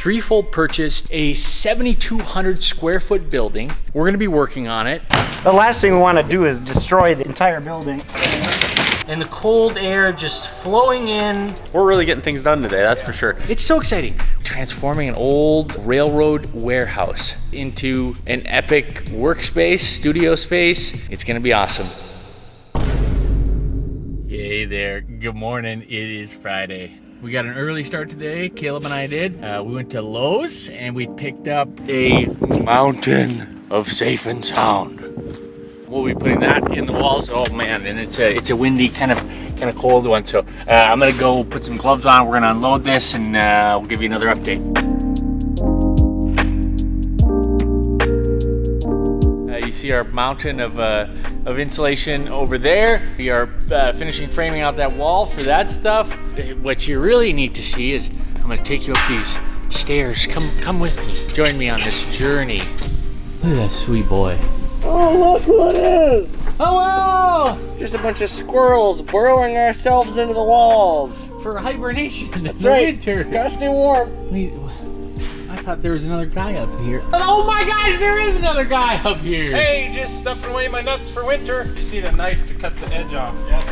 Threefold purchased a 7,200 square foot building. We're gonna be working on it. The last thing we want to do is destroy the entire building. And the cold air just flowing in. We're really getting things done today, that's for sure. It's so exciting. Transforming an old railroad warehouse into an epic workspace, studio space. It's gonna be awesome. Hey there, good morning. It is Friday. We got an early start today, Caleb and I did. We went to Lowe's and we picked up a mountain of safe and sound. We'll be putting that in the walls. Oh man, and it's a windy, kind of cold one. So I'm gonna go put some gloves on. We're gonna unload this and we'll give you another update. You see our mountain of insulation over there. We are finishing framing out that wall for that stuff. What you really need to see is I'm gonna take you up these stairs. Come with me. Join me on this journey. Look at that sweet boy. Oh, look who it is! Hello! Just a bunch of squirrels burrowing ourselves into the walls. For hibernation. That's in the right. Winter. Gotta stay warm. Wait, I thought there was another guy up here. Oh my gosh, there is another guy up here. Hey, just stuffing away my nuts for winter. Just need a knife to cut the edge off. Yep.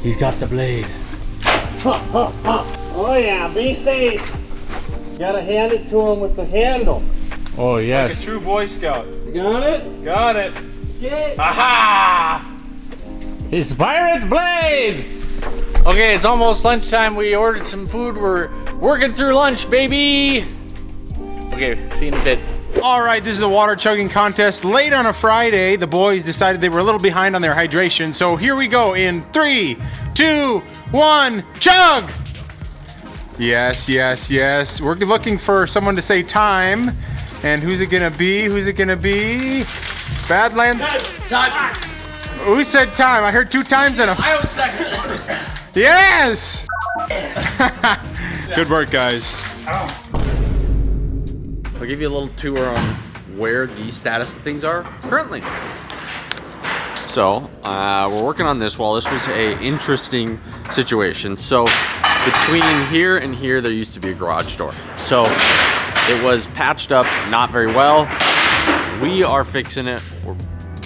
He's got the blade. Oh yeah, be safe. Gotta hand it to him with the handle. Oh Like a yes. true Boy Scout. Got it? Got it. Get Aha! His pirate's blade! Okay, it's almost lunchtime. We ordered some food. We're working through lunch, baby! Okay, see you in a bit. All right, this is a water chugging contest. Late on a Friday, the boys decided they were a little behind on their hydration. So here we go in 3, 2, 1, chug! Yes, yes, yes. We're looking for someone to say time. And who's it gonna be? Who's it gonna be? Badlands? Time. Who said time? I heard 2 times in a... I was second. Yes! Good work, guys. I'll give you a little tour on where the status of things are currently. So, we're working on this wall. This was a interesting situation. So, between here and here, there used to be a garage door. So, it was patched up not very well. We are fixing it.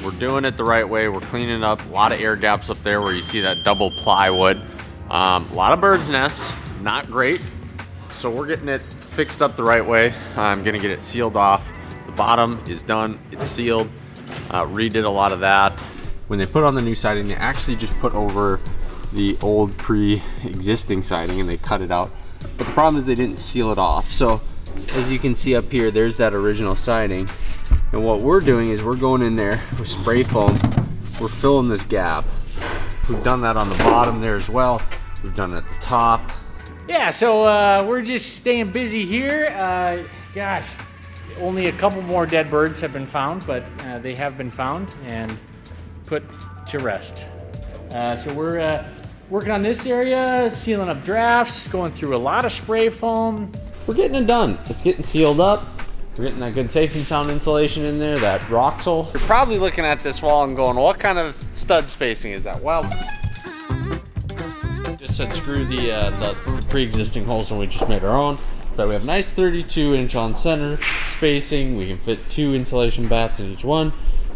We're doing it the right way. We're cleaning it up. A lot of air gaps up there where you see that double plywood. A lot of bird's nests, not great. So we're getting it fixed up the right way. I'm gonna get it sealed off. The bottom is done, it's sealed. Redid a lot of that. When they put on the new siding, they actually just put over the old pre-existing siding and they cut it out. But the problem is they didn't seal it off. So as you can see up here, there's that original siding. And what we're doing is we're going in there with spray foam. We're filling this gap. We've done that on the bottom there as well. We've done it at the top. Yeah, so we're just staying busy here. Gosh, only a couple more dead birds have been found, but they have been found and put to rest. So we're working on this area, sealing up drafts, going through a lot of spray foam. We're getting it done. It's getting sealed up. We're getting that good safe and sound insulation in there, that Roxol. You're probably looking at this wall and going, what kind of stud spacing is that? Well, just unscrew the pre-existing holes and we just made our own. So we have nice 32-inch on center spacing. We can fit 2 insulation bats in each one.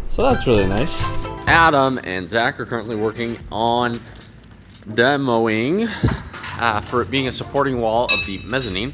So that's really nice. Adam and Zach are currently working on demoing for it being a supporting wall of the mezzanine.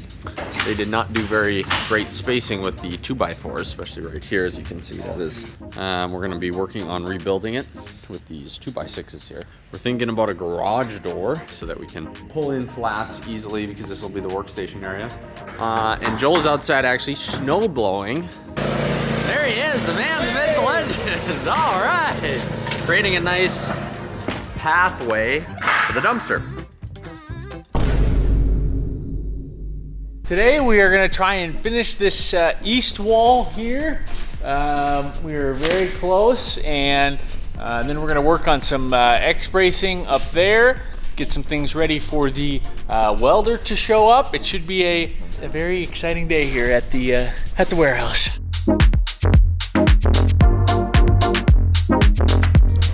They did not do very great spacing with the 2x4s, especially right here, as you can see that is. We're gonna be working on rebuilding it with these 2x6s here. We're thinking about a garage door so that we can pull in flats easily because this will be the workstation area. And Joel's outside actually snow blowing. There he is, the man, the myth, the legend. All right. Creating a nice pathway for the dumpster. Today we are going to try and finish this east wall here. We are very close, and then we're going to work on some X-bracing up there, get some things ready for the welder to show up. It should be a very exciting day here at the warehouse.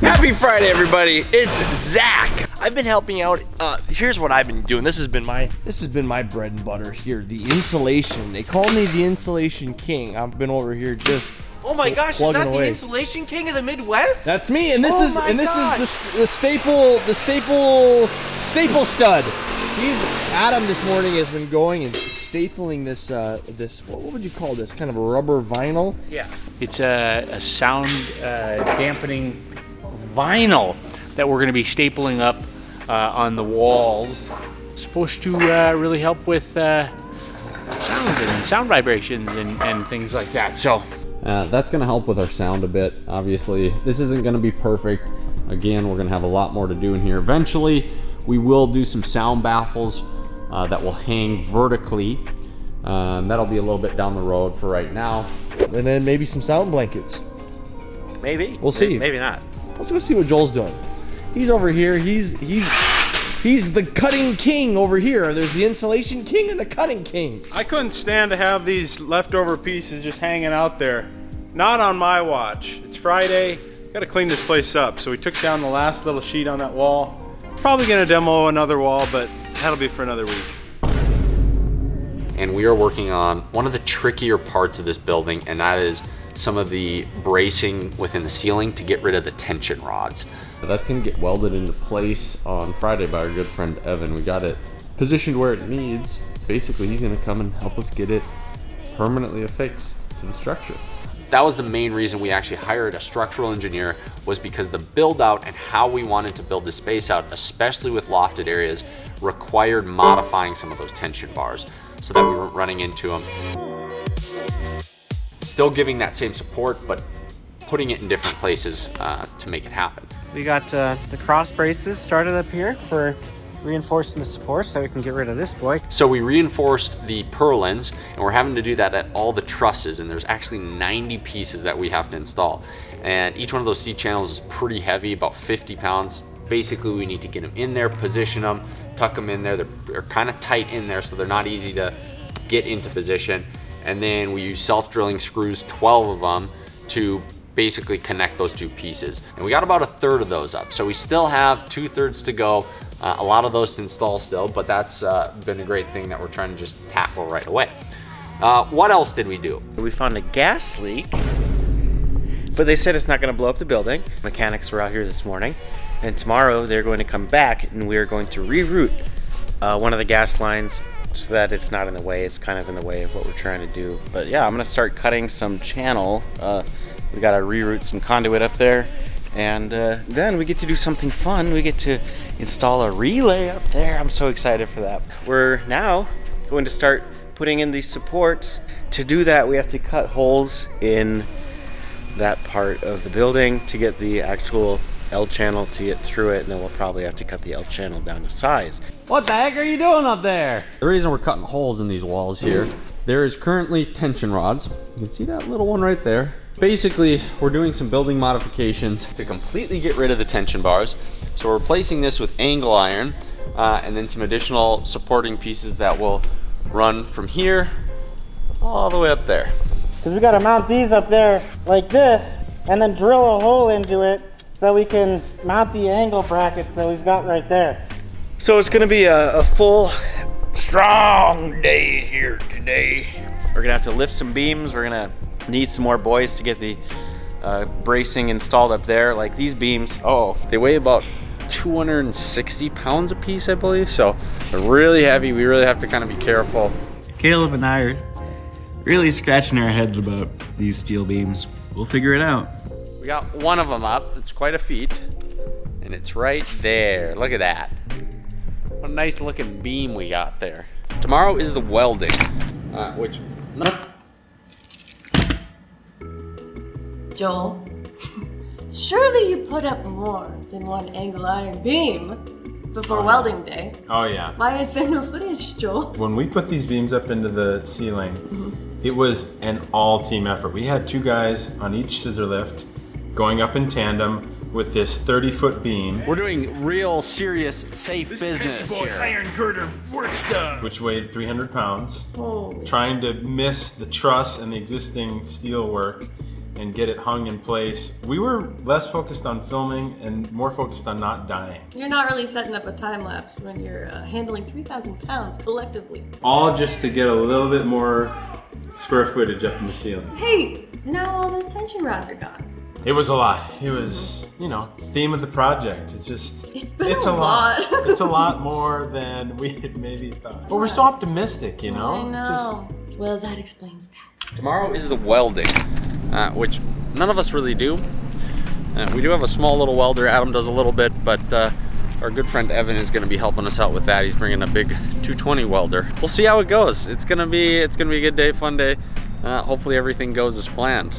Happy Friday, everybody. It's Zach. I've been helping out. Here's what I've been doing. This has been my bread and butter here. The insulation. They call me the insulation king. I've been over here just. Oh my gosh, is that the insulation king of the Midwest? That's me, and this is the staple stud. Adam this morning has been going and stapling this what would you call this? Kind of a rubber vinyl? Yeah. It's a sound dampening vinyl that we're going to be stapling up on the walls. It's supposed to really help with sounds and sound vibrations and things like that. So. That's going to help with our sound a bit. Obviously, this isn't going to be perfect. Again, we're going to have a lot more to do in here. Eventually, we will do some sound baffles that will hang vertically. That'll be a little bit down the road for right now. And then maybe some sound blankets. Maybe. We'll see. Maybe not. Let's go see what Joel's doing. He's over here. He's the cutting king over here. There's the insulation king and the cutting king. I couldn't stand to have these leftover pieces just hanging out there. Not on my watch. It's Friday. Got to clean this place up. So we took down the last little sheet on that wall. Probably going to demo another wall, but that'll be for another week. And we are working on one of the trickier parts of this building, and that is some of the bracing within the ceiling to get rid of the tension rods. That's going to get welded into place on Friday by our good friend Evan. We got it positioned where it needs. Basically, he's going to come and help us get it permanently affixed to the structure. That was the main reason we actually hired a structural engineer, was because the build out and how we wanted to build the space out, especially with lofted areas, required modifying some of those tension bars so that we weren't running into them. Still giving that same support, but putting it in different places to make it happen. We got the cross braces started up here for reinforcing the support so we can get rid of this boy. So we reinforced the purlins, and we're having to do that at all the trusses, and there's actually 90 pieces that we have to install. And each one of those C-channels is pretty heavy, about 50 pounds. Basically, we need to get them in there, position them, tuck them in there. They're kind of tight in there, so they're not easy to get into position. And then we use self-drilling screws, 12 of them, to basically connect those two pieces. And we got about 1/3 of those up. So we still have 2/3 to go. A lot of those to install still, but that's been a great thing that we're trying to just tackle right away. What else did we do? We found a gas leak, but they said it's not going to blow up the building. Mechanics were out here this morning, and tomorrow they're going to come back and we're going to reroute one of the gas lines so that it's not in the way. It's kind of in the way of what we're trying to do. But yeah, I'm going to start cutting some channel. We got to reroute some conduit up there, and then we get to do something fun. We get to install a relay up there. I'm so excited for that. We're now going to start putting in these supports. To do that, we have to cut holes in that part of the building to get the actual L channel to get through it, and then we'll probably have to cut the L channel down to size. What the heck are you doing up there? The reason we're cutting holes in these walls here, there is currently tension rods. You can see that little one right there. Basically, we're doing some building modifications to completely get rid of the tension bars. So we're replacing this with angle iron and then some additional supporting pieces that will run from here all the way up there. Because we got to mount these up there like this and then drill a hole into it so we can mount the angle brackets that we've got right there. So it's going to be a full, strong day here today. We're going to have to lift some beams. We're going to need some more boys to get the bracing installed up there. Like these beams, They weigh about 260 pounds a piece, I believe. So they're really heavy. We really have to kind of be careful. Caleb and I are really scratching our heads about these steel beams. We'll figure it out. We got one of them up. It's quite a feat. And it's right there. Look at that. What a nice looking beam we got there. Tomorrow is the welding, which... Joel, surely you put up more than one angle iron beam before welding day. Oh yeah. Why is there no footage, Joel? When we put these beams up into the ceiling, it was an all-team effort. We had 2 guys on each scissor lift going up in tandem with this 30-foot beam. We're doing real serious safe business here. Iron girder work stuff. Which weighed 300 pounds. Holy. Trying to miss the truss and the existing steel work and get it hung in place. We were less focused on filming and more focused on not dying. You're not really setting up a time lapse when you're handling 3,000 pounds collectively. All just to get a little bit more square footage up in the ceiling. Hey, now all those tension rods are gone. It was a lot. It was, you know, theme of the project. It's a lot. It's a lot more than we had maybe thought. But we're so optimistic, you know? I know. Well, that explains that. Tomorrow is the welding, which none of us really do. We do have a small little welder. Adam does a little bit, but our good friend Evan is going to be helping us out with that. He's bringing a big 220 welder. We'll see how it goes. It's gonna be a good day, fun day. Hopefully everything goes as planned.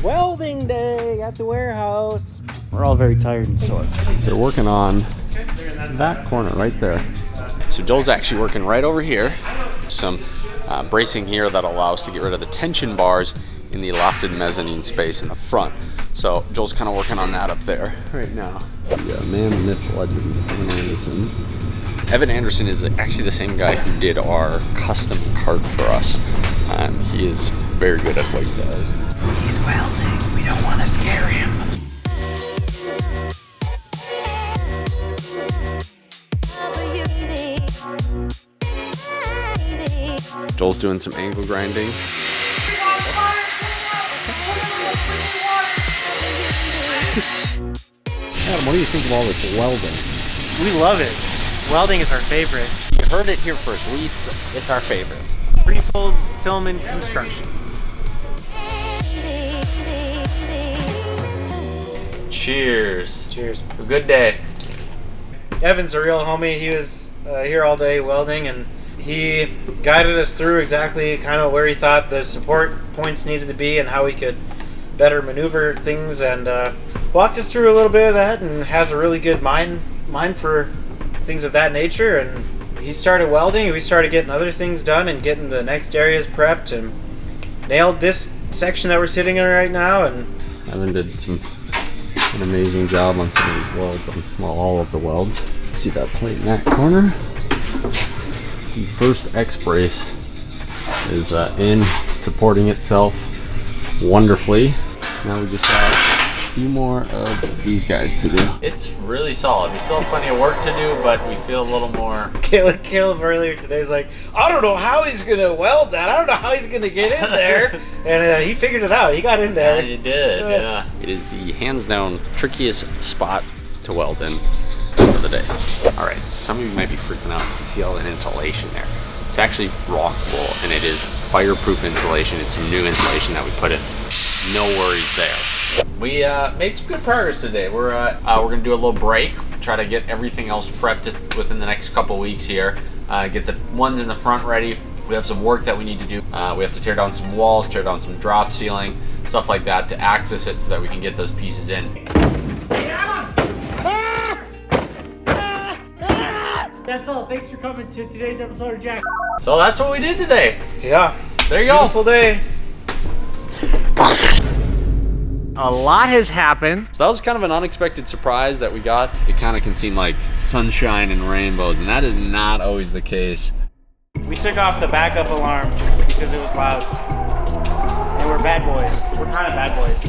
Welding day at the warehouse. We're all very tired and sore. They're working on that corner right there. So Joel's actually working right over here. Some bracing here that allows to get rid of the tension bars in the lofted mezzanine space in the front. So Joel's kind of working on that up there right now. Yeah, man, myth, legend, Evan Anderson. Evan Anderson is actually the same guy who did our custom cart for us. He is very good at what he does. He's welding. We don't want to scare him. Joel's doing some angle grinding. Adam, what do you think of all this welding? We love it. Welding is our favorite. You heard it here first. It's our favorite. Threefold Film and Construction. Cheers. Cheers. A good day. Evan's a real homie. He was here all day welding, and he guided us through exactly kind of where he thought the support points needed to be and how we could better maneuver things, and walked us through a little bit of that, and has a really good mind for things of that nature. And he started welding, and we started getting other things done and getting the next areas prepped, and nailed this section that we're sitting in right now. And Evan did an amazing job on some of these welds, well, all of the welds. See that plate in that corner? The first X brace is in, supporting itself wonderfully. Now we just have a few more of these guys to do. It's really solid. We still have plenty of work to do, but we feel a little more. Caleb earlier today is like, I don't know how he's gonna weld that. I don't know how he's gonna get in there. And he figured it out. He got in there. Yeah, he did. Yeah. It is the hands down trickiest spot to weld in for the day. All right, some of you might be freaking out because you see all that insulation there. It's actually rock wool, and it is fireproof insulation. It's some new insulation that we put in. No worries there. We made some good progress today. We're gonna do a little break, try to get everything else prepped within the next couple weeks here. Get the ones in the front ready. We have some work that we need to do. We have to tear down some walls, tear down some drop ceiling, stuff like that to access it so that we can get those pieces in. That's all. Thanks for coming to today's episode of Jack. So that's what we did today. Yeah. There you go. Beautiful day. A lot has happened. So that was kind of an unexpected surprise that we got. It kind of can seem like sunshine and rainbows, and that is not always the case. We took off the backup alarm because it was loud. And we're bad boys. We're kind of bad boys.